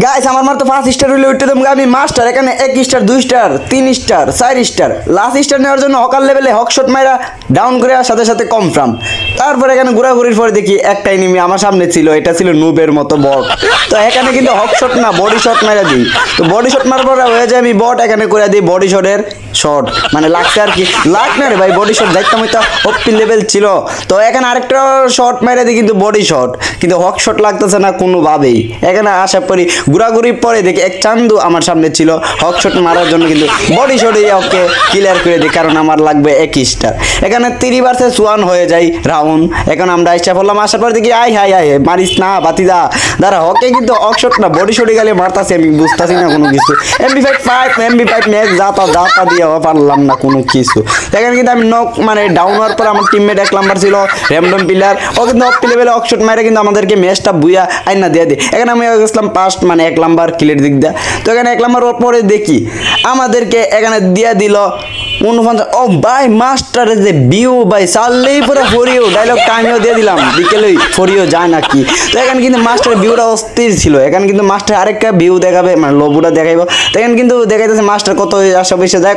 Guys আমার মার তো 5 স্টার হইলে উঠতে দেবো আমি মাস্টার। এখানে 1 star 2 star 3 star 4 star last star নেওয়ার জন্য হকার লেভেলে হক শট মাইরা ডাউন করে সাথে সাথে কনফার্ম। তারপর এখানে ঘোরাঘুরির পরে দেখি একটা এনিমি আমার সামনে ছিল, এটা ছিল নুবের মতো বট। তো এখানে কিন্তু হক শট না বডি শট মাইরা দিই। তো বডি শট মারার পরে হয়ে যায় আমি বট, এখানে করে দিই বডি শটের শট, মানে লাগছে আর কি। লাগ না রে ভাই, বডি শট দেখতাম হয়তো ওপি লেভেল ছিল। তো এখানে আরেকটা শট মাইরা দিই কিন্তু বডি শট, কিন্তু হক শট লাগতেছে না কোনোভাবেই। এখানে আশা করি ঘোরাঘুরি পরে দেখি এক চান্দু আমার সামনে ছিল, হক শট মারার জন্য কিন্তু বডি শটে ওকে ক্লিয়ার করে দিই, কারণ আমার লাগবে 1 স্টার। এখানে 3 ভার্সেস 1 হয়ে যায় রাউন্ড। এখন আমরা আইসা বললাম, আসার পর দেখি আই হাই আয় মারিস না বাতিদা দাঁড়া, হকে কিন্তু হক শট না বডি শটে গেলে মারতাছি, আমি বুঝতেছি না কোনো কিছু। এমবি5 ম্যাচ যাতা দিয়ে পারলাম না কোনো কিছু। এখানে কিন্তু আমি নক মানে ডাউন হওয়ার পর আমার টিমমেট 1 নাম্বার ছিল র্যান্ডম প্লেয়ার, ও কিন্তু অফ লেভেলে হক শট মারে কিন্তু আমাদেরকে ম্যাচটা বুইয়া আইনা দিয়ে দিই। এখানে আমি গেছিলাম ফার্স্ট মানে 1 নাম্বার কিলের দিক দিয়ে। তো এখানে 1 নাম্বার পরে দেখি আমাদেরকে এখানে দিয়ে দিল 49। ও ভাই মাস্টারের যে ভিউ ভাই চাললেই পুরো ফরিও ডায়লগটা আমিও দিয়ে দিলাম, বিকেলেই ফরিও যায় নাকি। তো এখানে কিন্তু মাস্টারের ভিউটা অস্থির ছিল। এখানে কিন্তু মাস্টার আরেকটা ভিউ দেখাবে, মানে লোবুটা দেখাইব। তো এখানে কিন্তু দেখাইতেছে মাস্টার কত আশা পয়সা দেখ।